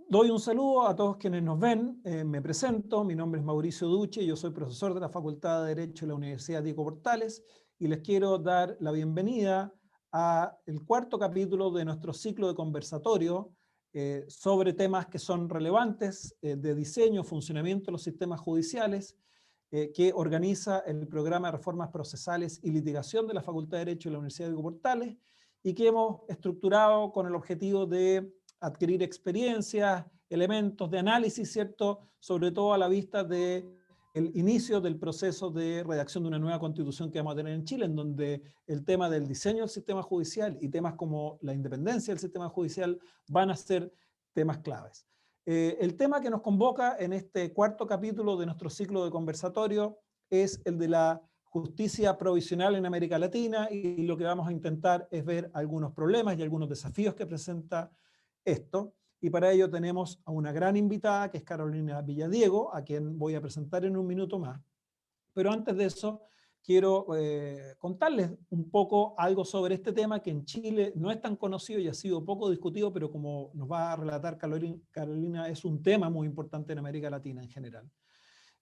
Doy un saludo a todos quienes nos ven. Me presento, mi nombre es Mauricio Duche, yo soy profesor de la Facultad de Derecho de la Universidad Diego Portales y les quiero dar la bienvenida a el cuarto capítulo de nuestro ciclo de conversatorio sobre temas que son relevantes de diseño, funcionamiento de los sistemas judiciales que organiza el programa de reformas procesales y litigación de la Facultad de Derecho de la Universidad Diego Portales y que hemos estructurado con el objetivo de adquirir experiencias, elementos de análisis, ¿cierto? Sobre todo a la vista de el inicio del proceso de redacción de una nueva constitución que vamos a tener en Chile, en donde el tema del diseño del sistema judicial y temas como la independencia del sistema judicial van a ser temas claves. El tema que nos convoca en este cuarto capítulo de nuestro ciclo de conversatorio es el de la justicia provisional en América Latina y lo que vamos a intentar es ver algunos problemas y algunos desafíos que presenta esto. Y para ello tenemos a una gran invitada que es Carolina Villadiego, a quien voy a presentar en un minuto más. Pero antes de eso, quiero contarles un poco algo sobre este tema que en Chile no es tan conocido y ha sido poco discutido, pero como nos va a relatar Carolina, es un tema muy importante en América Latina en general.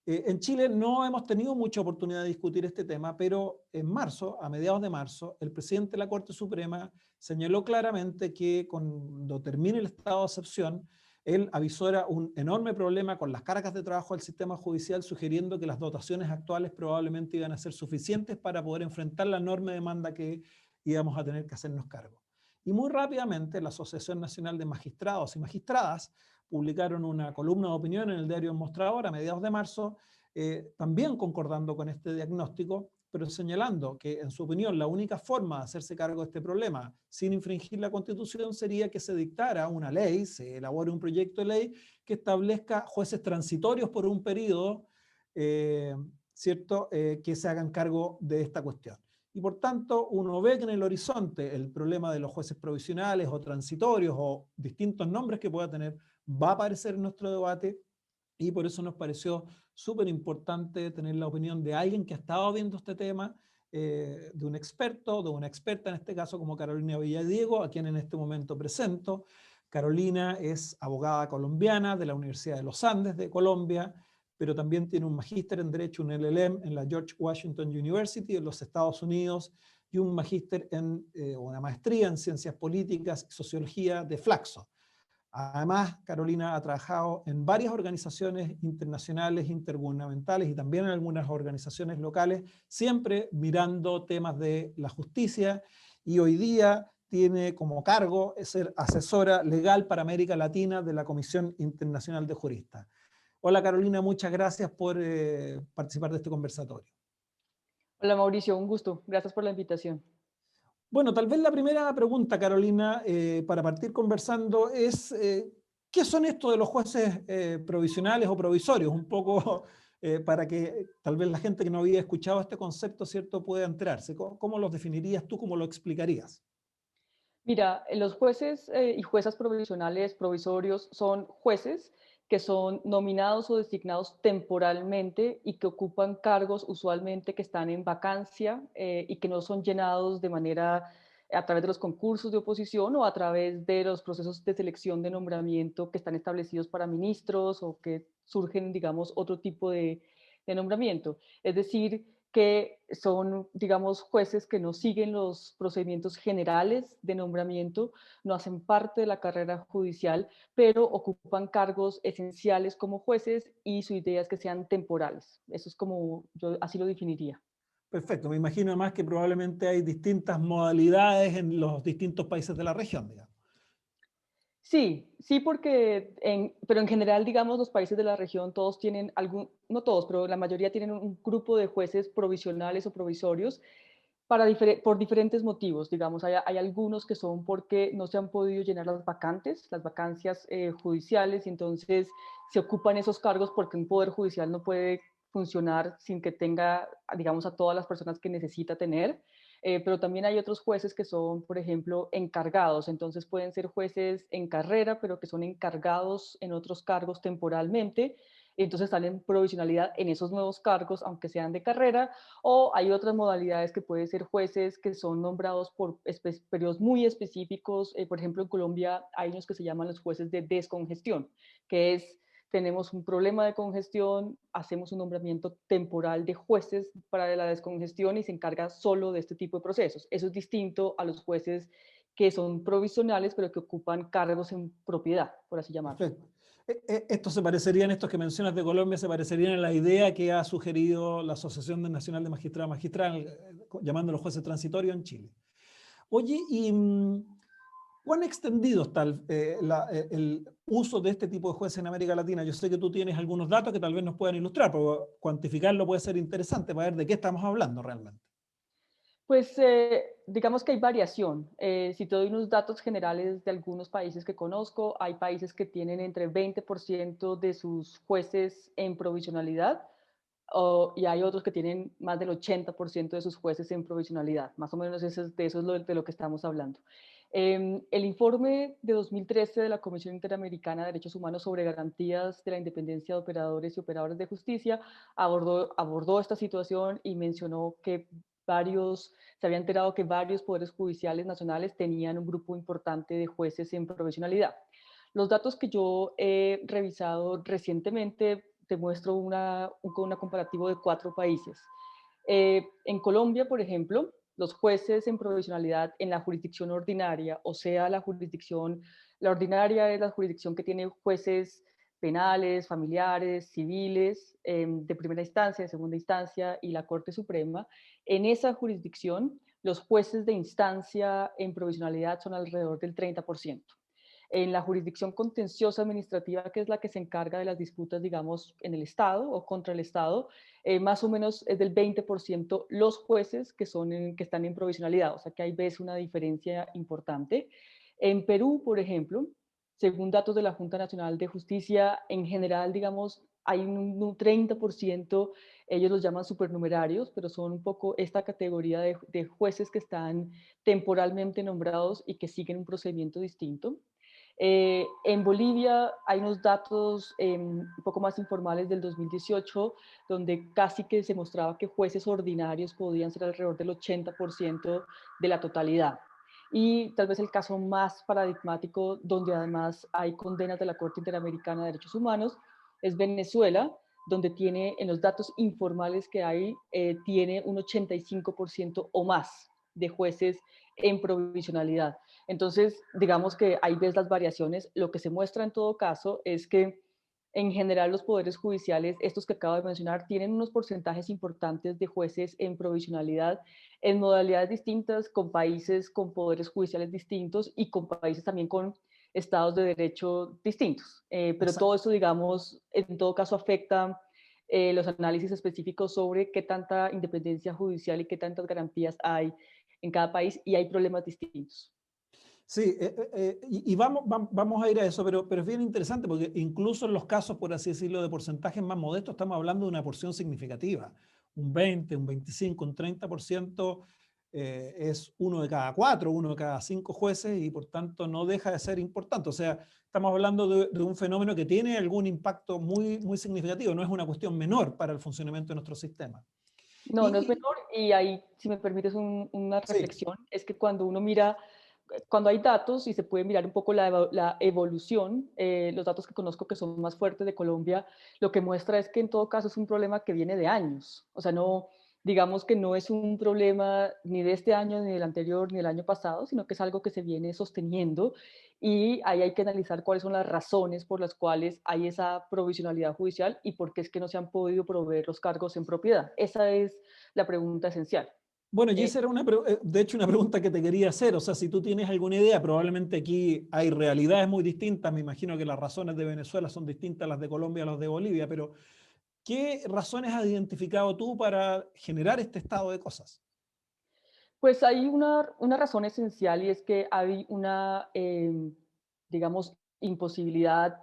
En Chile no hemos tenido mucha oportunidad de discutir este tema, pero en marzo, a mediados de marzo, el presidente de la Corte Suprema señaló claramente que cuando termine el estado de excepción, él avisora un enorme problema con las cargas de trabajo del sistema judicial, sugiriendo que las dotaciones actuales probablemente iban a ser suficientes para poder enfrentar la enorme demanda que íbamos a tener que hacernos cargo. Y muy rápidamente la Asociación Nacional de Magistrados y Magistradas publicaron una columna de opinión en el diario El Mostrador a mediados de marzo, también concordando con este diagnóstico, pero señalando que, en su opinión, la única forma de hacerse cargo de este problema sin infringir la Constitución sería que se dictara una ley, se elabore un proyecto de ley que establezca jueces transitorios por un periodo, ¿cierto?, que se hagan cargo de esta cuestión. Y por tanto, uno ve que en el horizonte el problema de los jueces provisionales o transitorios o distintos nombres que pueda tener va a aparecer en nuestro debate y por eso nos pareció súper importante tener la opinión de alguien que ha estado viendo este tema, de un experto, de una experta en este caso como Carolina Villadiego, a quien en este momento presento. Carolina es abogada colombiana de la Universidad de los Andes de Colombia, pero también tiene un magíster en Derecho, un LLM en la George Washington University en los Estados Unidos y un magíster una maestría en Ciencias Políticas y Sociología de Flaxo. Además, Carolina ha trabajado en varias organizaciones internacionales, intergubernamentales y también en algunas organizaciones locales, siempre mirando temas de la justicia y hoy día tiene como cargo ser asesora legal para América Latina de la Comisión Internacional de Juristas. Hola Carolina, muchas gracias por participar de este conversatorio. Hola Mauricio, un gusto. Gracias por la invitación. Bueno, tal vez la primera pregunta, Carolina, para partir conversando es, ¿qué son esto de los jueces provisionales o provisorios? Un poco para que tal vez la gente que no había escuchado este concepto, ¿cierto?, pueda enterarse. ¿Cómo los definirías tú? ¿Cómo lo explicarías? Mira, los jueces y juezas provisionales, provisorios, son jueces que son nominados o designados temporalmente y que ocupan cargos usualmente que están en vacancia y que no son llenados de manera a través de los concursos de oposición o a través de los procesos de selección de nombramiento que están establecidos para ministros o que surgen, digamos, otro tipo de nombramiento. Es decir, que son, digamos, jueces que no siguen los procedimientos generales de nombramiento, no hacen parte de la carrera judicial, pero ocupan cargos esenciales como jueces y su idea es que sean temporales. Eso es como yo así lo definiría. Perfecto, me imagino además que probablemente hay distintas modalidades en los distintos países de la región, digamos. Sí, sí, porque, pero en general, digamos, los países de la región todos tienen algún, no todos, pero la mayoría tienen un grupo de jueces provisionales o provisorios por diferentes motivos, digamos, hay algunos que son porque no se han podido llenar las vacantes, las vacancias judiciales, y entonces se ocupan esos cargos porque un poder judicial no puede funcionar sin que tenga, digamos, a todas las personas que necesita tener. Pero también hay otros jueces que son, por ejemplo, encargados, entonces pueden ser jueces en carrera, pero que son encargados en otros cargos temporalmente, entonces están en provisionalidad en esos nuevos cargos, aunque sean de carrera, o hay otras modalidades que pueden ser jueces que son nombrados por periodos muy específicos. Por ejemplo, en Colombia hay unos que se llaman los jueces de descongestión, que es tenemos un problema de congestión, hacemos un nombramiento temporal de jueces para la descongestión y se encarga solo de este tipo de procesos. Eso es distinto a los jueces que son provisionales, pero que ocupan cargos en propiedad, por así llamarlo. Perfecto. Estos se parecerían, estos que mencionas de Colombia, se parecerían a la idea que ha sugerido la Asociación Nacional de Magistrados Magistrales, llamándolos jueces transitorios en Chile. Oye, ¿y cuán extendido está el uso de este tipo de jueces en América Latina? Yo sé que tú tienes algunos datos que tal vez nos puedan ilustrar, pero cuantificarlo puede ser interesante para ver de qué estamos hablando realmente. Pues digamos que hay variación. Si te doy unos datos generales de algunos países que conozco, hay países que tienen entre 20% de sus jueces en provisionalidad y hay otros que tienen más del 80% de sus jueces en provisionalidad. Más o menos de eso es de lo que estamos hablando. El informe de 2013 de la Comisión Interamericana de Derechos Humanos sobre garantías de la independencia de operadores y operadoras de justicia abordó esta situación y mencionó que se había enterado que varios poderes judiciales nacionales tenían un grupo importante de jueces en provisionalidad. Los datos que yo he revisado recientemente te muestro un comparativo de 4 países. En Colombia, por ejemplo, los jueces en provisionalidad en la jurisdicción ordinaria, o sea, la ordinaria es la jurisdicción que tiene jueces penales, familiares, civiles, de primera instancia, de segunda instancia y la Corte Suprema. En esa jurisdicción, los jueces de instancia en provisionalidad son alrededor del 30%. En la jurisdicción contenciosa administrativa, que es la que se encarga de las disputas, digamos, en el Estado o contra el Estado, más o menos es del 20% los jueces que están en provisionalidad, o sea que ahí ves una diferencia importante. En Perú, por ejemplo, según datos de la Junta Nacional de Justicia, en general, digamos, hay un 30%, ellos los llaman supernumerarios, pero son un poco esta categoría de jueces que están temporalmente nombrados y que siguen un procedimiento distinto. En Bolivia hay unos datos un poco más informales del 2018, donde casi que se mostraba que jueces ordinarios podían ser alrededor del 80% de la totalidad. Y tal vez el caso más paradigmático, donde además hay condenas de la Corte Interamericana de Derechos Humanos, es Venezuela, donde tiene, en los datos informales que hay, tiene un 85% o más de jueces en provisionalidad. Entonces, digamos que ahí ves las variaciones. Lo que se muestra en todo caso es que en general los poderes judiciales, estos que acabo de mencionar, tienen unos porcentajes importantes de jueces en provisionalidad en modalidades distintas, con países con poderes judiciales distintos y con países también con estados de derecho distintos. Pero todo eso, digamos, en todo caso afecta los análisis específicos sobre qué tanta independencia judicial y qué tantas garantías hay en cada país y hay problemas distintos. Sí, y vamos a ir a eso, pero es bien interesante porque incluso en los casos, por así decirlo, de porcentajes más modestos, estamos hablando de una porción significativa. Un 20, un 25, un 30% es uno de cada cuatro, uno de cada cinco jueces y por tanto no deja de ser importante. O sea, estamos hablando de un fenómeno que tiene algún impacto muy, muy significativo, no es una cuestión menor para el funcionamiento de nuestro sistema. No, no es Y menor y ahí, si me permites una sí, reflexión, es que cuando uno mira, cuando hay datos y se puede mirar un poco la evolución, los datos que conozco que son más fuertes de Colombia, lo que muestra es que en todo caso es un problema que viene de años. O sea, no, digamos que no es un problema ni de este año, ni del anterior, ni del año pasado, sino que es algo que se viene sosteniendo y ahí hay que analizar cuáles son las razones por las cuales hay esa provisionalidad judicial y por qué es que no se han podido proveer los cargos en propiedad. Esa es la pregunta esencial. bueno, y Eh, esa era de hecho una pregunta que te quería hacer. O sea, si tú tienes alguna idea, probablemente aquí hay realidades muy distintas. Me imagino que las razones de Venezuela son distintas a las de Colombia, a las de Bolivia, pero ¿qué razones has identificado tú para generar este estado de cosas? Pues hay una razón esencial y es que hay una, digamos, imposibilidad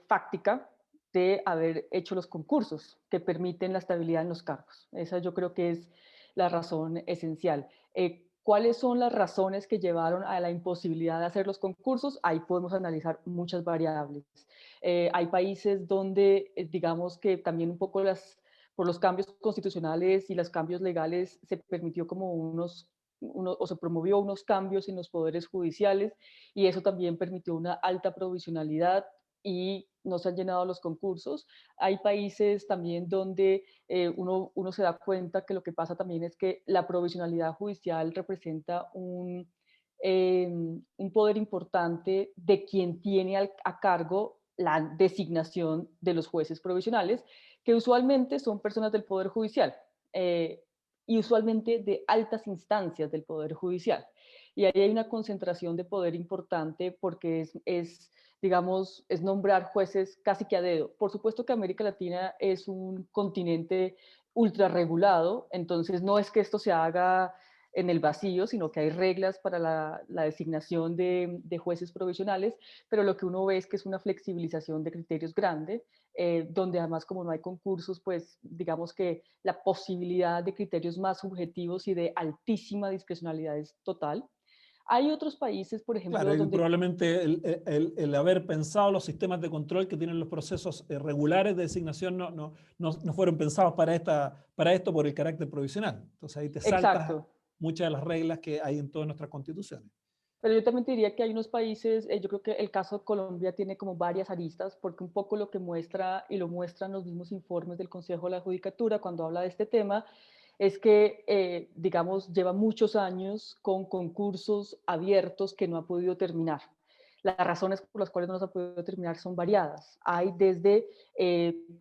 fáctica de haber hecho los concursos que permiten la estabilidad en los cargos. Esa yo creo que es la razón esencial. ¿cuáles son las razones que llevaron a la imposibilidad de hacer los concursos? Ahí podemos analizar muchas variables. Hay países donde, digamos que también un poco por los cambios constitucionales y los cambios legales se permitió como o se promovió unos cambios en los poderes judiciales y eso también permitió una alta provisionalidad y no se han llenado los concursos. Hay países también donde uno se da cuenta que lo que pasa también es que la provisionalidad judicial representa un poder importante de quien tiene a cargo la designación de los jueces provisionales, que usualmente son personas del Poder Judicial y usualmente de altas instancias del Poder Judicial. Y ahí hay una concentración de poder importante porque digamos, es nombrar jueces casi que a dedo. Por supuesto que América Latina es un continente ultra regulado, entonces no es que esto se haga en el vacío, sino que hay reglas para la designación de jueces provisionales, pero lo que uno ve es que es una flexibilización de criterios grande, donde además como no hay concursos, pues digamos que la posibilidad de criterios más subjetivos y de altísima discrecionalidad es total. Hay otros países, por ejemplo, Claro, y donde... probablemente el haber pensado los sistemas de control que tienen los procesos regulares de designación no fueron pensados para esto por el carácter provisional. Entonces ahí te saltas Exacto. muchas de las reglas que hay en todas nuestras constituciones. Pero yo también te diría que hay unos países, yo creo que el caso de Colombia tiene como varias aristas, porque un poco lo que muestra, y lo muestran los mismos informes del Consejo de la Judicatura cuando habla de este tema, es que, digamos, lleva muchos años con concursos abiertos que no ha podido terminar. Las razones por las cuales no los ha podido terminar son variadas. Hay desde,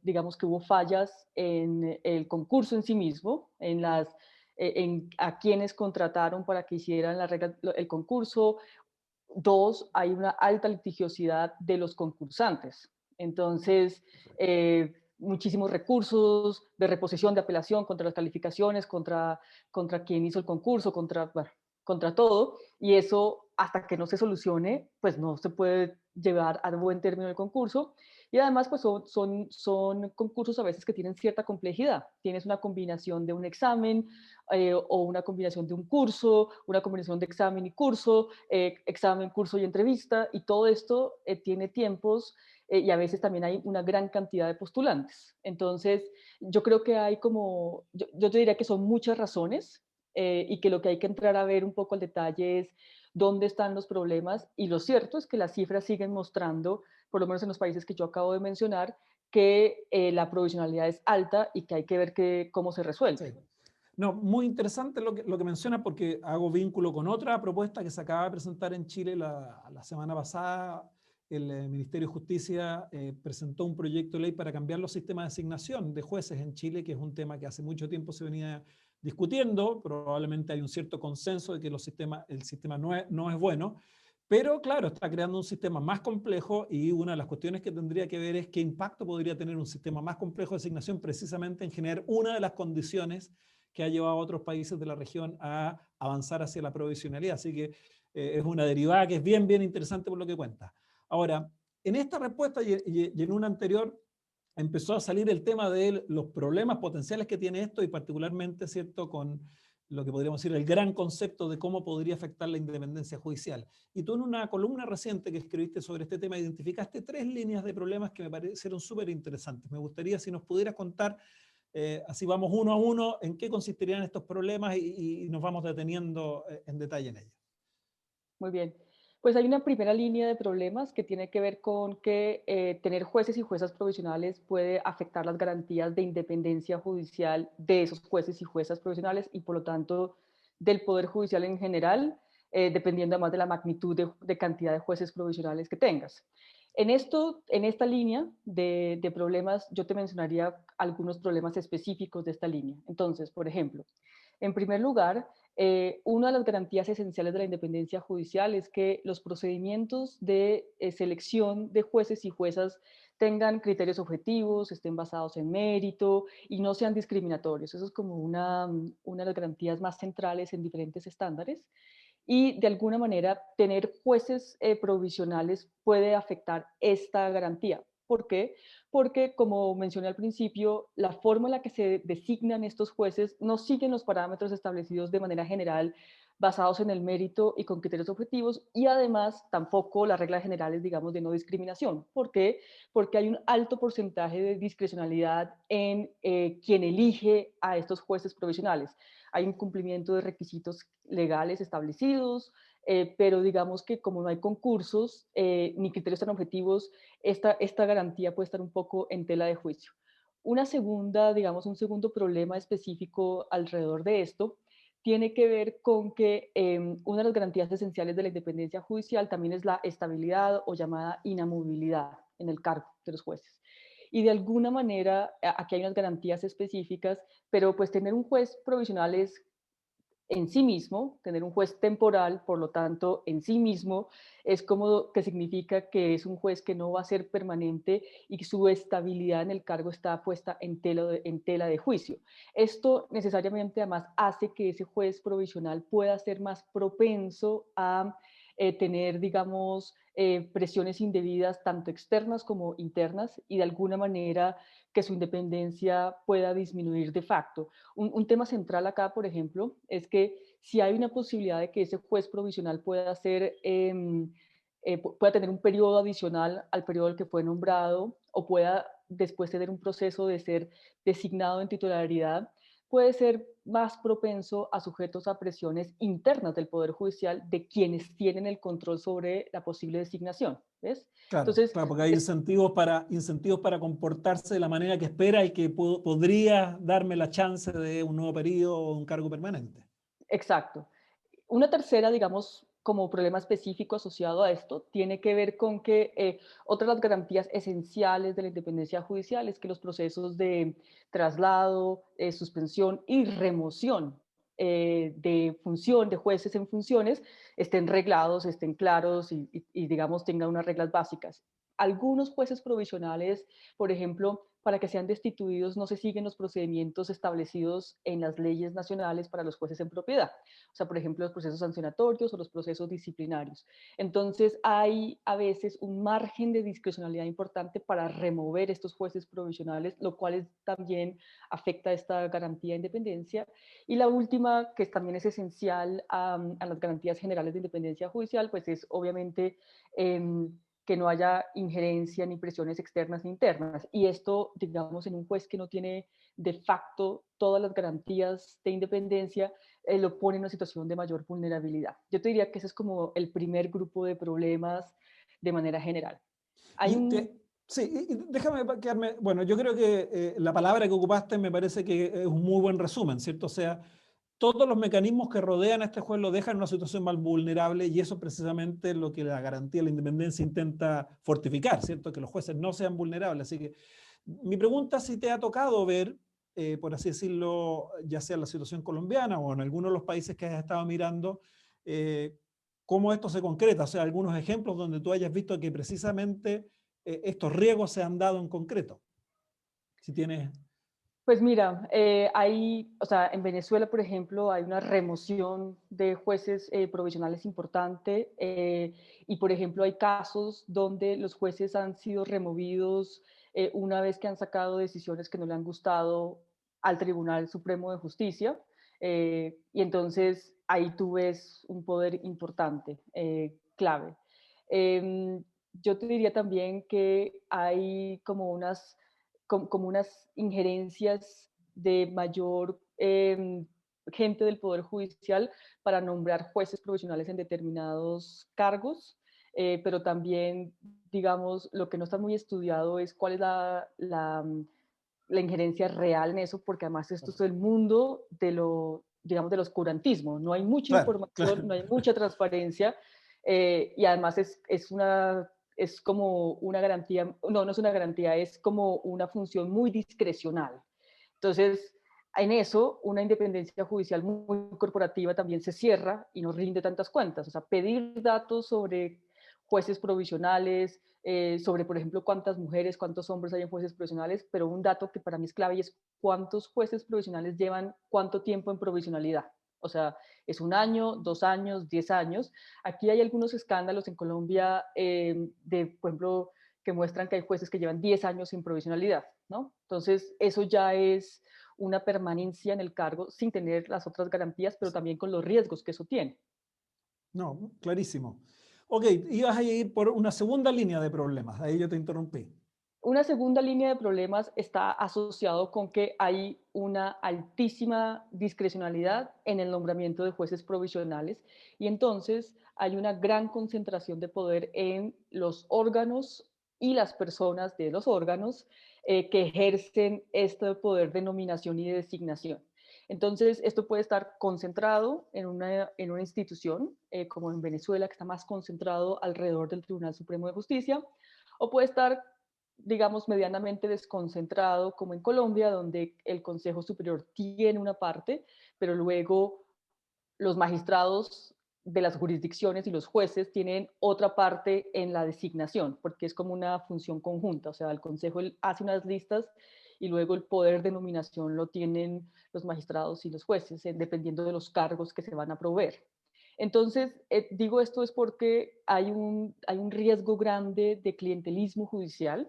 digamos, que hubo fallas en el concurso en sí mismo, a quienes contrataron para que hicieran el concurso. Dos, hay una alta litigiosidad de los concursantes. Entonces, muchísimos recursos de reposición, de apelación contra las calificaciones, contra quien hizo el concurso, bueno, contra todo. Y eso, hasta que no se solucione, pues no se puede llevar a buen término el concurso. Y además, pues son concursos a veces que tienen cierta complejidad. Tienes una combinación de un examen o una combinación de un curso, una combinación de examen y curso, examen, curso y entrevista, y todo esto tiene tiempos y a veces también hay una gran cantidad de postulantes. Entonces, yo creo que hay yo te diría que son muchas razones y que lo que hay que entrar a ver un poco al detalle es dónde están los problemas, y lo cierto es que las cifras siguen mostrando, por lo menos en los países que yo acabo de mencionar, que la provisionalidad es alta y que hay que ver cómo se resuelve. Sí. No, muy interesante lo que menciona porque hago vínculo con otra propuesta que se acaba de presentar en Chile la semana pasada. El Ministerio de Justicia presentó un proyecto de ley para cambiar los sistemas de asignación de jueces en Chile, que es un tema que hace mucho tiempo se venía discutiendo. Probablemente hay un cierto consenso de que el sistema no es bueno, pero claro, está creando un sistema más complejo y una de las cuestiones que tendría que ver es qué impacto podría tener un sistema más complejo de asignación precisamente en generar una de las condiciones que ha llevado a otros países de la región a avanzar hacia la provisionalidad. Así que es una derivada que es bien interesante por lo que cuenta. Ahora, en esta respuesta y en una anterior empezó a salir el tema de los problemas potenciales que tiene esto y particularmente, ¿cierto?, con lo que podríamos decir el gran concepto de cómo podría afectar la independencia judicial. Y tú en una columna reciente que escribiste sobre este tema identificaste 3 líneas de problemas que me parecieron súper interesantes. Me gustaría si nos pudieras contar, así vamos uno a uno, en qué consistirían estos problemas y nos vamos deteniendo en detalle en ellos. Muy bien. Pues hay una primera línea de problemas que tiene que ver con que tener jueces y juezas provisionales puede afectar las garantías de independencia judicial de esos jueces y juezas provisionales y por lo tanto del Poder Judicial en general, dependiendo además de la magnitud de cantidad de jueces provisionales que tengas. En esta línea de problemas, yo te mencionaría algunos problemas específicos de esta línea. Entonces, por ejemplo, en primer lugar, una de las garantías esenciales de la independencia judicial es que los procedimientos de selección de jueces y juezas tengan criterios objetivos, estén basados en mérito y no sean discriminatorios. Eso es como una de las garantías más centrales en diferentes estándares. Y de alguna manera tener jueces provisionales puede afectar esta garantía. ¿Por qué? Porque, como mencioné al principio, la forma en la que se designan estos jueces no siguen los parámetros establecidos de manera general basados en el mérito y con criterios objetivos, y además tampoco las reglas generales, digamos, de no discriminación. ¿Por qué? Porque hay un alto porcentaje de discrecionalidad en quien elige a estos jueces provisionales. Hay un cumplimiento de requisitos legales establecidos, pero digamos que como no hay concursos ni criterios tan objetivos, esta garantía puede estar un poco en tela de juicio. Una segunda, digamos, un segundo problema específico alrededor de esto tiene que ver con que una de las garantías esenciales de la independencia judicial también es la estabilidad o llamada inamovilidad en el cargo de los jueces. Y de alguna manera, aquí hay unas garantías específicas, pero pues tener un juez provisional es en sí mismo, tener un juez temporal, por lo tanto, en sí mismo, es como que significa que es un juez que no va a ser permanente y que su estabilidad en el cargo está puesta en tela de juicio. Esto necesariamente además hace que ese juez provisional pueda ser más propenso a tener, digamos, presiones indebidas, tanto externas como internas, y de alguna manera que su independencia pueda disminuir de facto. Un tema central acá, por ejemplo, es que si hay una posibilidad de que ese juez provisional pueda pueda tener un periodo adicional al periodo al que fue nombrado o pueda después tener un proceso de ser designado en titularidad, puede ser más propenso a sujetos a presiones internas del Poder Judicial de quienes tienen el control sobre la posible designación. ¿Ves? Claro, Entonces, claro, porque hay incentivos para comportarse de la manera que espera y que podría darme la chance de un nuevo periodo o un cargo permanente. exacto. Una tercera, digamos, como problema específico asociado a esto, tiene que ver con que otra de las garantías esenciales de la independencia judicial es que los procesos de traslado, suspensión y remoción de jueces en funciones estén reglados, estén claros y, digamos, tengan unas reglas básicas. Algunos jueces provisionales, por ejemplo, para que sean destituidos no se siguen los procedimientos establecidos en las leyes nacionales para los jueces en propiedad. O sea, por ejemplo, los procesos sancionatorios o los procesos disciplinarios. Entonces, hay a veces un margen de discrecionalidad importante para remover estos jueces provisionales, lo cual también afecta esta garantía de independencia. Y la última, que también es esencial a las garantías generales de independencia judicial, pues es obviamente que no haya injerencia ni presiones externas ni internas. Y esto, digamos, en un juez que no tiene de facto todas las garantías de independencia, lo pone en una situación de mayor vulnerabilidad. Yo te diría que ese es como el primer grupo de problemas de manera general. Hay Y un... sí, y déjame quedarme, bueno, yo creo que la palabra que ocupaste me parece que es un muy buen resumen, ¿cierto? O sea, todos los mecanismos que rodean a este juez lo dejan en una situación más vulnerable y eso es precisamente lo que la garantía de la independencia intenta fortificar, ¿cierto? Que los jueces no sean vulnerables. Así que mi pregunta es si te ha tocado ver, por así decirlo, ya sea en la situación colombiana o en algunos de los países que has estado mirando, eh, cómo esto se concreta, o sea, algunos ejemplos donde tú hayas visto que precisamente estos riesgos se han dado en concreto. Si tienes... Pues mira, o sea, en Venezuela, por ejemplo, hay una remoción de jueces provisionales importante y, por ejemplo, hay casos donde los jueces han sido removidos una vez que han sacado decisiones que no le han gustado al Tribunal Supremo de Justicia y entonces ahí tú ves un poder importante, clave. Yo te diría también que hay como unas injerencias de mayor gente del Poder Judicial para nombrar jueces provisionales en determinados cargos, pero también, digamos, lo que no está muy estudiado es cuál es la injerencia real en eso, porque además esto es el mundo digamos, del oscurantismo. No hay mucha Claro, información, claro. no hay mucha transparencia y además es como una garantía, no es una garantía, es como una función muy discrecional. Entonces, en eso, una independencia judicial muy corporativa también se cierra y no rinde tantas cuentas. O sea, pedir datos sobre jueces provisionales, sobre, por ejemplo, cuántas mujeres, cuántos hombres hay en jueces provisionales, pero un dato que para mí es clave y es cuántos jueces provisionales llevan cuánto tiempo en provisionalidad. O sea, es 1 año, 2 años, 10 años. Aquí hay algunos escándalos en Colombia por ejemplo, que muestran que hay jueces que llevan 10 años sin provisionalidad, ¿no? Entonces, eso ya es una permanencia en el cargo sin tener las otras garantías, pero también con los riesgos que eso tiene. No, clarísimo. Ok, ibas a ir por una segunda línea de problemas, ahí yo te interrumpí. Una segunda línea de problemas está asociado con que hay una altísima discrecionalidad en el nombramiento de jueces provisionales y entonces hay una gran concentración de poder en los órganos y las personas de los órganos que ejercen este poder de nominación y de designación. Entonces, esto puede estar concentrado en una institución, como en Venezuela, que está más concentrado alrededor del Tribunal Supremo de Justicia, o puede estar, digamos, medianamente desconcentrado, como en Colombia, donde el Consejo Superior tiene una parte, pero luego los magistrados de las jurisdicciones y los jueces tienen otra parte en la designación, porque es como una función conjunta, o sea, el Consejo hace unas listas y luego el poder de nominación lo tienen los magistrados y los jueces, dependiendo de los cargos que se van a proveer. Entonces, digo esto es porque hay un riesgo grande de clientelismo judicial.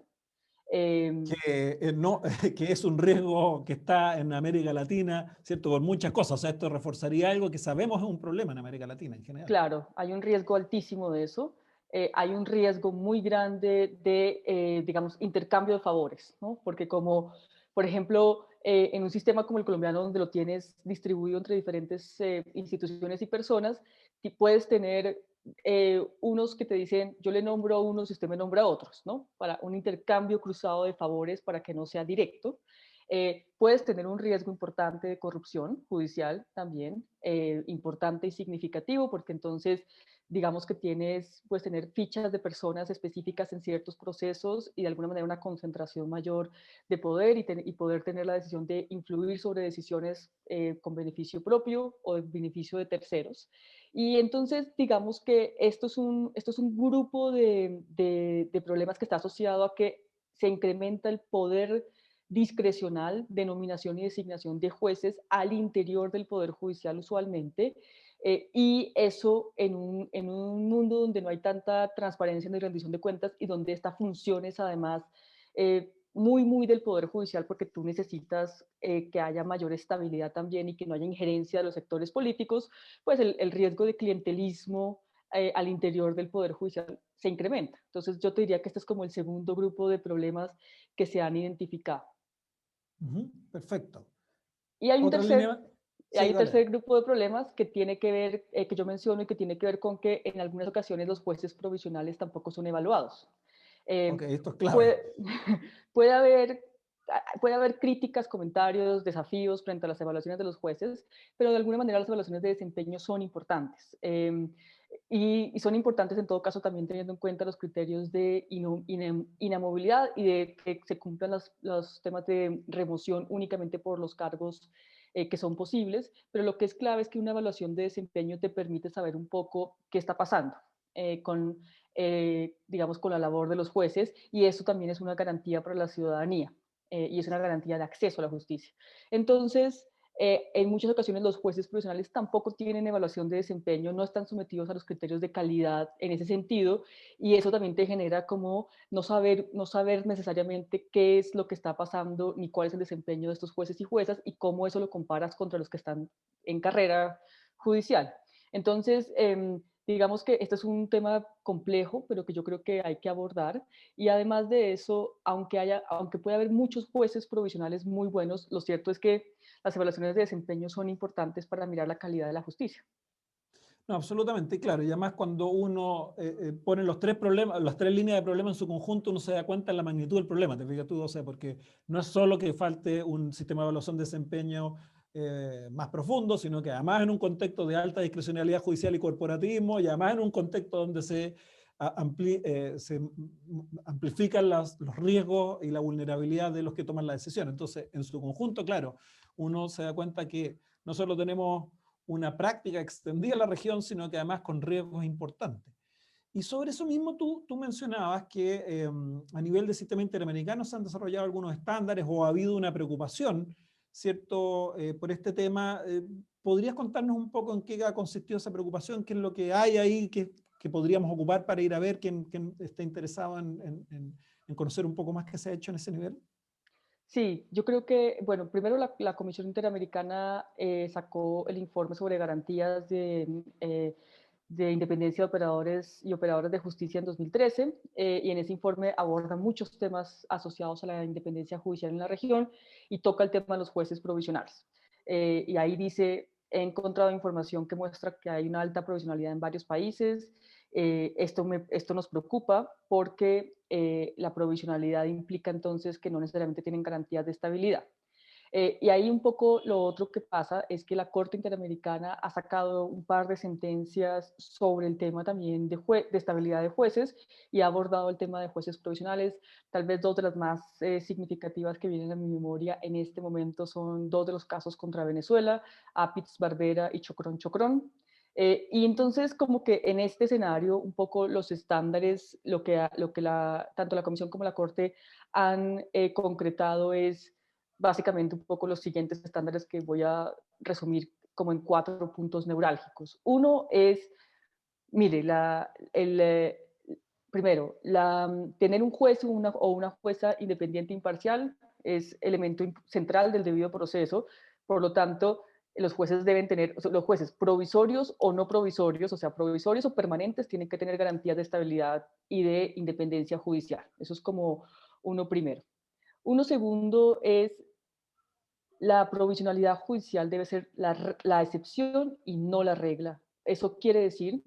Eh, Que, no, que es un riesgo que está en América Latina, ¿cierto? Por muchas cosas. O sea, esto reforzaría algo que sabemos es un problema en América Latina en general. Claro, hay un riesgo altísimo de eso. Hay un riesgo muy grande de, digamos, intercambio de favores, ¿no? Porque como, por ejemplo, en un sistema como el colombiano, donde lo tienes distribuido entre diferentes instituciones y personas, puedes tener unos que te dicen, yo le nombro a unos y usted me nombra a otros, ¿no? Para un intercambio cruzado de favores para que no sea directo. Puedes tener un riesgo importante de corrupción judicial también, importante y significativo, porque entonces digamos que puedes tener fichas de personas específicas en ciertos procesos y de alguna manera una concentración mayor de poder y poder tener la decisión de influir sobre decisiones con beneficio propio o de beneficio de terceros. Y entonces digamos que esto es un grupo de problemas que está asociado a que se incrementa el poder discrecional de nominación y designación de jueces al interior del Poder Judicial usualmente, y eso en un mundo donde no hay tanta transparencia en la rendición de cuentas y donde esta función es además muy del Poder Judicial, porque tú necesitas que haya mayor estabilidad también y que no haya injerencia de los sectores políticos, pues el riesgo de clientelismo al interior del Poder Judicial se incrementa. Entonces yo te diría que este es como el segundo grupo de problemas que se han identificado. Perfecto. Y hay un Otra tercer, línea. Sí, hay un dale. tercer grupo de problemas que tiene que ver, que yo menciono y que tiene que ver con que en algunas ocasiones los jueces provisionales tampoco son evaluados. Ok, Eh, esto es clave. puede, puede, haber, puede haber críticas, comentarios, desafíos frente a las evaluaciones de los jueces, pero de alguna manera las evaluaciones de desempeño son importantes. Y son importantes en todo caso también teniendo en cuenta los criterios de inamovilidad y de que se cumplan los temas de remoción únicamente por los cargos que son posibles, pero lo que es clave es que una evaluación de desempeño te permite saber un poco qué está pasando digamos, con la labor de los jueces, y eso también es una garantía para la ciudadanía y es una garantía de acceso a la justicia. Entonces, en muchas ocasiones los jueces profesionales tampoco tienen evaluación de desempeño, no están sometidos a los criterios de calidad en ese sentido, y eso también te genera como no saber necesariamente qué es lo que está pasando ni cuál es el desempeño de estos jueces y juezas y cómo eso lo comparas contra los que están en carrera judicial. Entonces, digamos que este es un tema complejo, pero que yo creo que hay que abordar. Y además de eso, aunque pueda haber muchos jueces provisionales muy buenos, lo cierto es que las evaluaciones de desempeño son importantes para mirar la calidad de la justicia. No, absolutamente, claro. Y además cuando uno pone los tres problemas, las tres líneas de problema en su conjunto, uno se da cuenta de la magnitud del problema, te fijas tú, o sea, porque no es solo que falte un sistema de evaluación de desempeño más profundo, sino que además en un contexto de alta discrecionalidad judicial y corporativismo, y además en un contexto donde se amplifican los riesgos y la vulnerabilidad de los que toman la decisión. Entonces, en su conjunto, claro, uno se da cuenta que no solo tenemos una práctica extendida en la región, sino que además con riesgos importantes. Y sobre eso mismo tú mencionabas que a nivel del sistema interamericano se han desarrollado algunos estándares o ha habido una preocupación, ¿cierto?, por este tema. ¿Podrías contarnos un poco en qué ha consistido esa preocupación? ¿Qué es lo que hay ahí que podríamos ocupar para ir a ver quién está interesado en conocer un poco más qué se ha hecho en ese nivel? Sí, yo creo que, bueno, primero la Comisión Interamericana sacó el informe sobre garantías de independencia de operadores y operadoras de justicia en 2013, y en ese informe aborda muchos temas asociados a la independencia judicial en la región y toca el tema de los jueces provisionales. Y ahí dice, he encontrado información que muestra que hay una alta provisionalidad en varios países. Esto nos preocupa porque la provisionalidad implica entonces que no necesariamente tienen garantías de estabilidad. Y ahí un poco lo otro que pasa es que la Corte Interamericana ha sacado un par de sentencias sobre el tema también de estabilidad de jueces y ha abordado el tema de jueces provisionales. Tal vez dos de las más significativas que vienen a mi memoria en este momento son dos de los casos contra Venezuela, Apitz Barbera y Chocrón Chocrón. Y entonces como que en este escenario un poco los estándares, tanto la Comisión como la Corte han concretado es básicamente un poco los siguientes estándares que voy a resumir como en 4 puntos neurálgicos. Uno es, mire, primero, tener un juez o una jueza independiente e imparcial es elemento central del debido proceso. Por lo tanto, los jueces deben tener, los jueces provisorios o no provisorios, o sea, provisorios o permanentes, tienen que tener garantías de estabilidad y de independencia judicial. Eso es como uno primero. Uno segundo es la provisionalidad judicial debe ser la excepción y no la regla. Eso quiere decir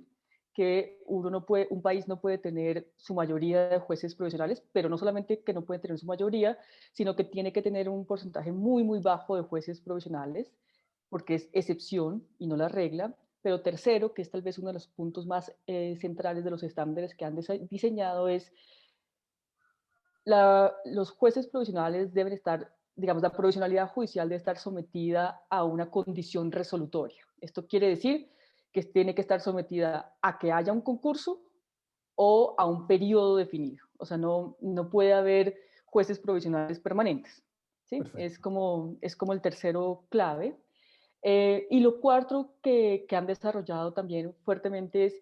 que un país no puede tener su mayoría de jueces provisionales, pero no solamente que no puede tener su mayoría, sino que tiene que tener un porcentaje muy, muy bajo de jueces provisionales, porque es excepción y no la regla. Pero tercero, que es tal vez uno de los puntos más centrales de los estándares que han diseñado, es los jueces provisionales deben estar, digamos, la provisionalidad judicial debe estar sometida a una condición resolutoria. Esto quiere decir que tiene que estar sometida a que haya un concurso o a un periodo definido. O sea, no puede haber jueces provisionales permanentes. ¿Sí? Perfecto. Es como el tercero clave. Y lo cuarto que han desarrollado también fuertemente es,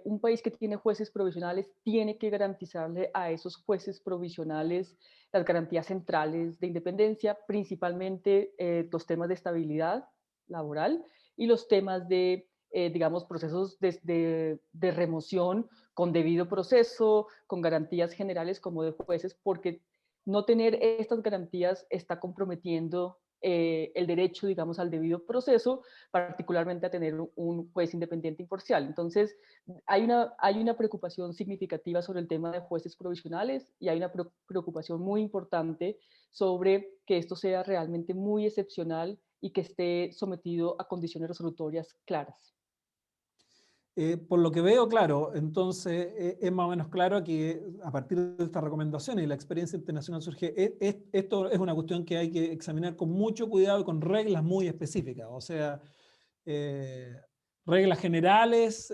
un país que tiene jueces provisionales tiene que garantizarle a esos jueces provisionales las garantías centrales de independencia, principalmente los temas de estabilidad laboral y los temas de, digamos, procesos de remoción con debido proceso, con garantías generales como de jueces, porque no tener estas garantías está comprometiendo el derecho, digamos, al debido proceso, particularmente a tener un juez independiente imparcial. Entonces, hay una preocupación significativa sobre el tema de jueces provisionales y hay una preocupación muy importante sobre que esto sea realmente muy excepcional y que esté sometido a condiciones resolutorias claras. Por lo que veo, claro, entonces es más o menos claro que a partir de estas recomendaciones y la experiencia internacional surge, esto es una cuestión que hay que examinar con mucho cuidado y con reglas muy específicas, o sea, eh, reglas generales,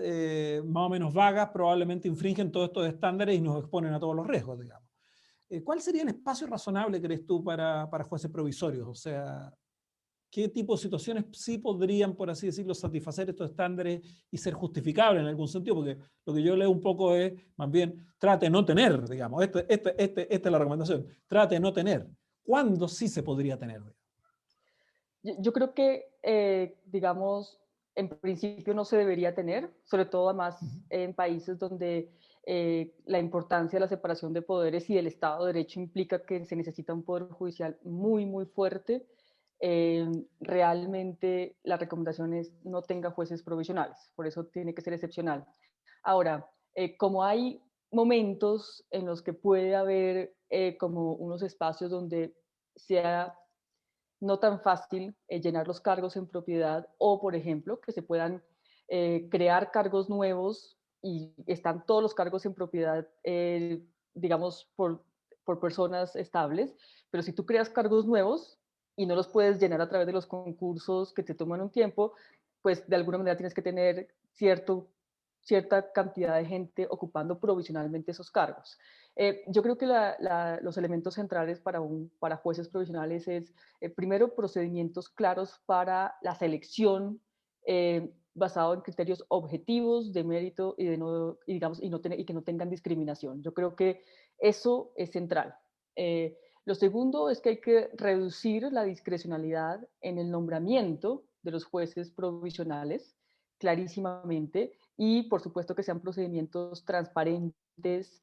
más o menos vagas, probablemente infringen todos estos estándares y nos exponen a todos los riesgos, digamos. ¿Cuál sería el espacio razonable, crees tú, para jueces provisorios? O sea, ¿qué tipo de situaciones sí podrían, por así decirlo, satisfacer estos estándares y ser justificables en algún sentido? Porque lo que yo leo un poco es, más bien, trate de no tener, digamos, esta es la recomendación, trate de no tener. ¿Cuándo sí se podría tener? Yo creo que, digamos, en principio no se debería tener, sobre todo además Ujú. en países donde la importancia de la separación de poderes y del Estado de Derecho implica que se necesita un poder judicial muy, muy fuerte. Realmente la recomendación es no tenga jueces provisionales, por eso tiene que ser excepcional. Ahora, como hay momentos en los que puede haber como unos espacios donde sea no tan fácil llenar los cargos en propiedad o, por ejemplo, que se puedan crear cargos nuevos y están todos los cargos en propiedad, digamos, por personas estables, pero si tú creas cargos nuevos y no los puedes llenar a través de los concursos que te toman un tiempo, pues de alguna manera tienes que tener cierta cantidad de gente ocupando provisionalmente esos cargos. Yo creo que los elementos centrales para jueces provisionales es, primero, procedimientos claros para la selección basado en criterios objetivos de mérito y, digamos, y que no tengan discriminación. Yo creo que eso es central. Lo segundo es que hay que reducir la discrecionalidad en el nombramiento de los jueces provisionales, clarísimamente, y por supuesto que sean procedimientos transparentes,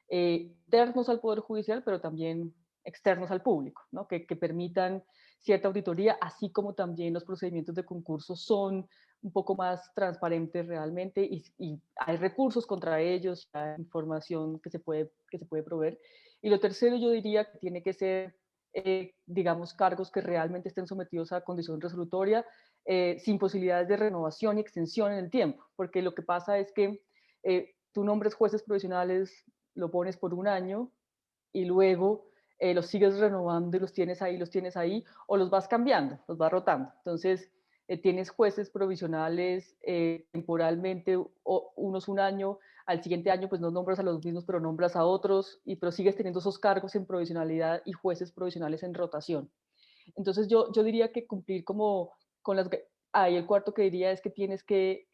internos al Poder Judicial, pero también externos al público, ¿no? Que permitan cierta auditoría, así como también los procedimientos de concurso son un poco más transparentes realmente y hay recursos contra ellos, hay información que se puede proveer. Y lo tercero yo diría que tiene que ser, digamos, cargos que realmente estén sometidos a condición resolutoria, sin posibilidades de renovación y extensión en el tiempo, porque lo que pasa es que tú nombres jueces provisionales, lo pones por un año y luego los sigues renovando y los tienes ahí, o los vas cambiando, los vas rotando. Entonces, tienes jueces provisionales temporalmente, o unos un año, al siguiente año pues no nombras a los mismos, pero nombras a otros, pero sigues teniendo esos cargos en provisionalidad y jueces provisionales en rotación. Entonces yo diría que cumplir como con las... Ahí el cuarto que diría es que tienes que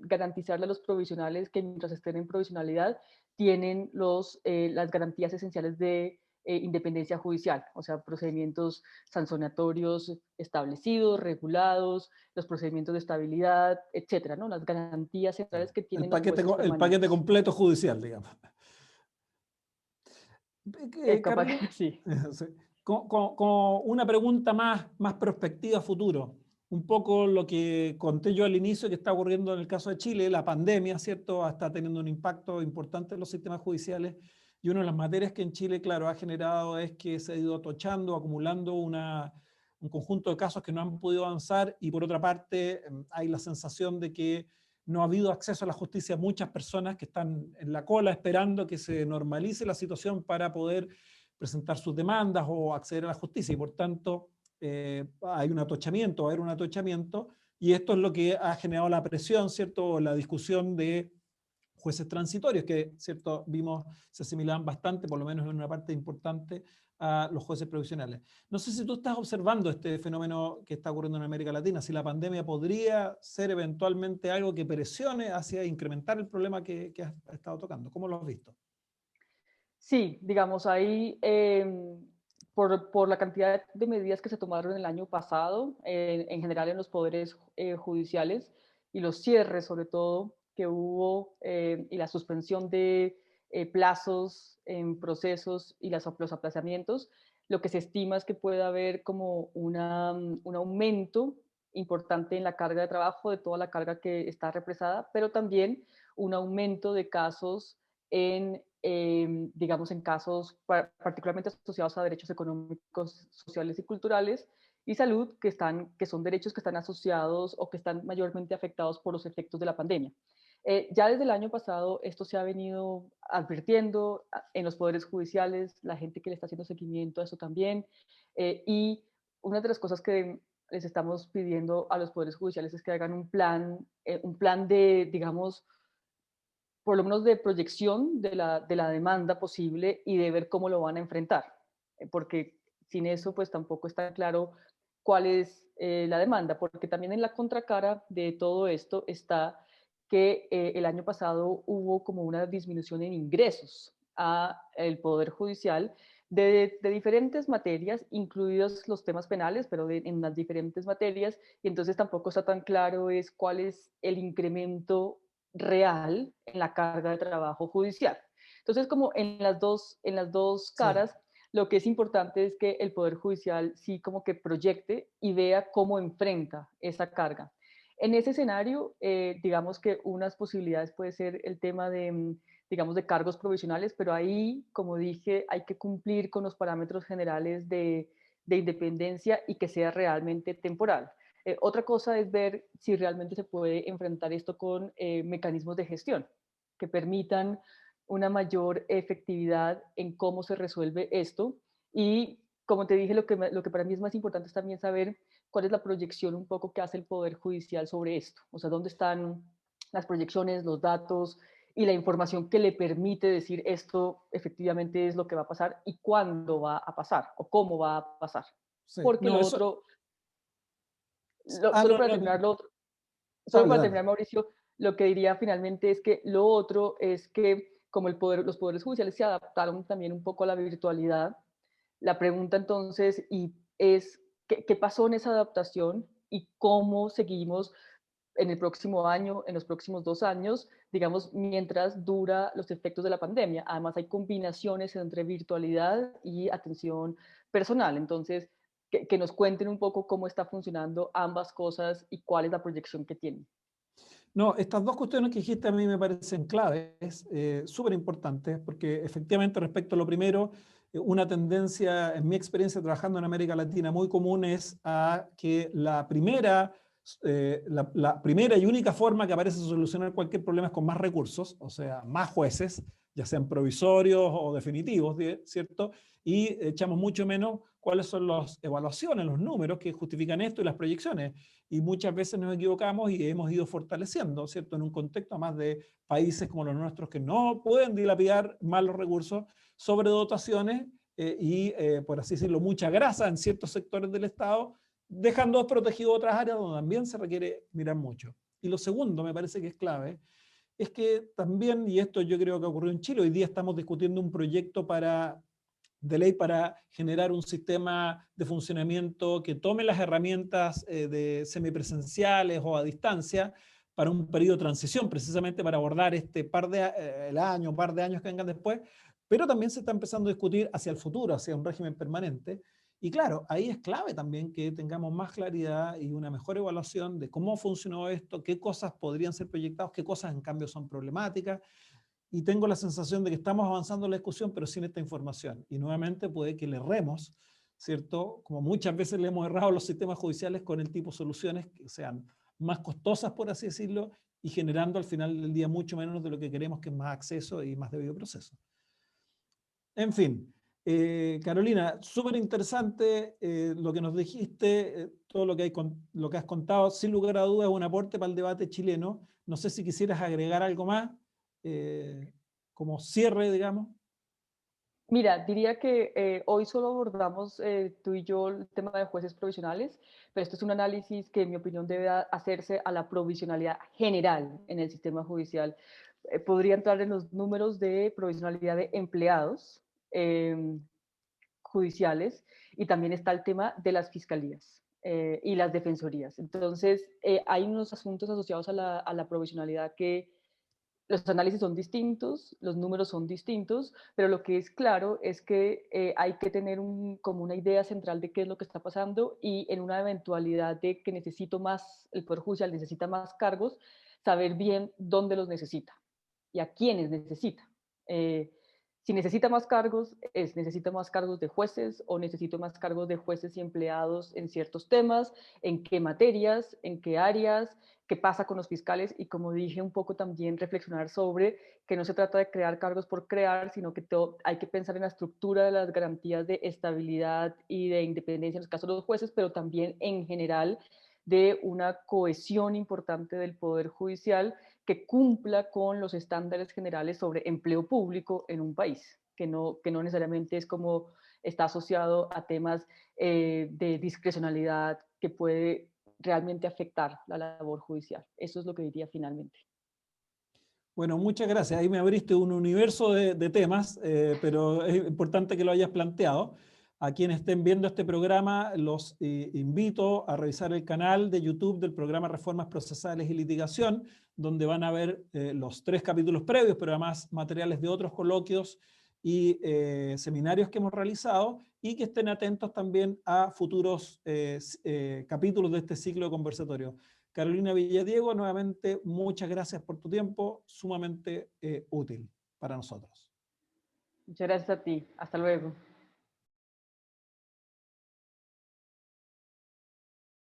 garantizarle a los provisionales que mientras estén en provisionalidad tienen las garantías esenciales de independencia judicial, o sea, procedimientos sancionatorios establecidos, regulados, los procedimientos de estabilidad, etcétera, ¿no? Las garantías centrales que tienen los jueces El paquete permanentes. completo judicial, digamos. Capaz Carolina, que sí. sí. Con una pregunta más prospectiva a futuro. Un poco lo que conté yo al inicio que está ocurriendo en el caso de Chile, la pandemia, ¿cierto? Está teniendo un impacto importante en los sistemas judiciales y una de las materias que en Chile, claro, ha generado es que se ha ido atochando, acumulando un conjunto de casos que no han podido avanzar y por otra parte hay la sensación de que no ha habido acceso a la justicia a muchas personas que están en la cola esperando que se normalice la situación para poder presentar sus demandas o acceder a la justicia y por tanto hay un atochamiento, va a haber un atochamiento y esto es lo que ha generado la presión, ¿cierto? La discusión de jueces transitorios que, ¿cierto? Vimos se asimilaban bastante, por lo menos en una parte importante, a los jueces provisionales. No sé si tú estás observando este fenómeno que está ocurriendo en América Latina, si la pandemia podría ser eventualmente algo que presione hacia incrementar el problema que has estado tocando. ¿Cómo lo has visto? Sí, digamos, ahí por la cantidad de medidas que se tomaron el año pasado, en general en los poderes judiciales, y los cierres sobre todo que hubo, y la suspensión de plazos en procesos y los aplazamientos, lo que se estima es que puede haber como un aumento importante en la carga de trabajo, de toda la carga que está represada, pero también un aumento de casos digamos, en casos particularmente asociados a derechos económicos, sociales y culturales y salud, que son derechos que están asociados o que están mayormente afectados por los efectos de la pandemia. Ya desde el año pasado esto se ha venido advirtiendo en los poderes judiciales, la gente que le está haciendo seguimiento a eso también, y una de las cosas que les estamos pidiendo a los poderes judiciales es que hagan un plan de, digamos, por lo menos de proyección de la demanda posible y de ver cómo lo van a enfrentar, porque sin eso pues tampoco está claro cuál es la demanda, porque también en la contracara de todo esto está que el año pasado hubo como una disminución en ingresos a el Poder Judicial de diferentes materias, incluidos los temas penales, pero en las diferentes materias, y entonces tampoco está tan claro es cuál es el incremento real en la carga de trabajo judicial. Entonces, como en las dos Sí. caras, lo que es importante es que el Poder Judicial sí como que proyecte y vea cómo enfrenta esa carga. En ese escenario, digamos que unas posibilidades puede ser el tema de, digamos, de cargos provisionales, pero ahí, como dije, hay que cumplir con los parámetros generales de independencia y que sea realmente temporal. Otra cosa es ver si realmente se puede enfrentar esto con mecanismos de gestión que permitan una mayor efectividad en cómo se resuelve esto. Y como te dije, lo que para mí es más importante es también saber cuál es la proyección un poco que hace el Poder Judicial sobre esto. O sea, dónde están las proyecciones, los datos y la información que le permite decir esto efectivamente es lo que va a pasar y cuándo va a pasar o cómo va a pasar. Sí. Porque No, lo eso... otro, No, solo para no, terminar lo otro, solo dale, para dale. terminar, Mauricio, lo que diría finalmente es que lo otro es que como los poderes judiciales se adaptaron también un poco a la virtualidad, La pregunta entonces es, ¿qué pasó en esa adaptación y cómo seguimos en el próximo año, en los próximos 2 años, digamos, mientras dura los efectos de la pandemia? Además, hay combinaciones entre virtualidad y atención personal. Entonces, que nos cuenten un poco cómo está funcionando ambas cosas y cuál es la proyección que tienen. No, estas dos cuestiones que dijiste a mí me parecen claves, súper importantes, porque efectivamente respecto a lo primero, una tendencia, en mi experiencia trabajando en América Latina, muy común es a que la primera y única forma que aparece de solucionar cualquier problema es con más recursos, o sea, más jueces, ya sean provisorios o definitivos, ¿cierto? Y echamos mucho menos cuáles son las evaluaciones, los números que justifican esto y las proyecciones. Y muchas veces nos equivocamos y hemos ido fortaleciendo, ¿cierto? En un contexto más de países como los nuestros que no pueden dilapidar más los recursos, sobredotaciones por así decirlo, mucha grasa en ciertos sectores del Estado, dejando desprotegido otras áreas donde también se requiere mirar mucho. Y lo segundo, me parece que es clave, es que también, y esto yo creo que ocurrió en Chile, hoy día estamos discutiendo un proyecto de ley para generar un sistema de funcionamiento que tome las herramientas de semipresenciales o a distancia para un periodo de transición, precisamente para abordar este par de años que vengan después, pero también se está empezando a discutir hacia el futuro, hacia un régimen permanente. Y claro, ahí es clave también que tengamos más claridad y una mejor evaluación de cómo funcionó esto, qué cosas podrían ser proyectadas, qué cosas en cambio son problemáticas, y tengo la sensación de que estamos avanzando en la discusión, pero sin esta información. Y nuevamente puede que le erremos, ¿cierto? Como muchas veces le hemos errado a los sistemas judiciales con el tipo de soluciones que sean más costosas, por así decirlo, y generando al final del día mucho menos de lo que queremos, que es más acceso y más debido proceso. En fin, Carolina, súper interesante lo que nos dijiste, todo lo que has contado, sin lugar a dudas, es un aporte para el debate chileno. No sé si quisieras agregar algo más, eh, como cierre, digamos. Mira, diría que hoy solo abordamos tú y yo el tema de jueces provisionales, pero esto es un análisis que en mi opinión debe hacerse a la provisionalidad general en el sistema judicial. Podría entrar en los números de provisionalidad de empleados eh, judiciales y también está el tema de las fiscalías y las defensorías. Entonces, hay unos asuntos asociados a la provisionalidad que los análisis son distintos, los números son distintos, pero lo que es claro es que hay que tener como una idea central de qué es lo que está pasando y en una eventualidad de que necesito más, el Poder Judicial necesita más cargos, saber bien dónde los necesita y a quiénes necesita. Eh, si necesita más cargos, necesita más cargos de jueces o necesito más cargos de jueces y empleados en ciertos temas, en qué materias, en qué áreas, qué pasa con los fiscales y como dije un poco también reflexionar sobre que no se trata de crear cargos por crear, sino que hay que pensar en la estructura de las garantías de estabilidad y de independencia en los casos de los jueces, pero también en general de una cohesión importante del Poder Judicial que cumpla con los estándares generales sobre empleo público en un país, que no necesariamente es como está asociado a temas de discrecionalidad que puede realmente afectar la labor judicial. Eso es lo que diría finalmente. Bueno, muchas gracias. Ahí me abriste un universo de temas, pero es importante que lo hayas planteado. A quienes estén viendo este programa, los invito a revisar el canal de YouTube del programa Reformas Procesales y Litigación, donde van a ver los 3 capítulos previos, pero además materiales de otros coloquios y seminarios que hemos realizado, y que estén atentos también a futuros capítulos de este ciclo de conversatorio. Carolina Villadiego, nuevamente muchas gracias por tu tiempo, sumamente útil para nosotros. Muchas gracias a ti. Hasta luego.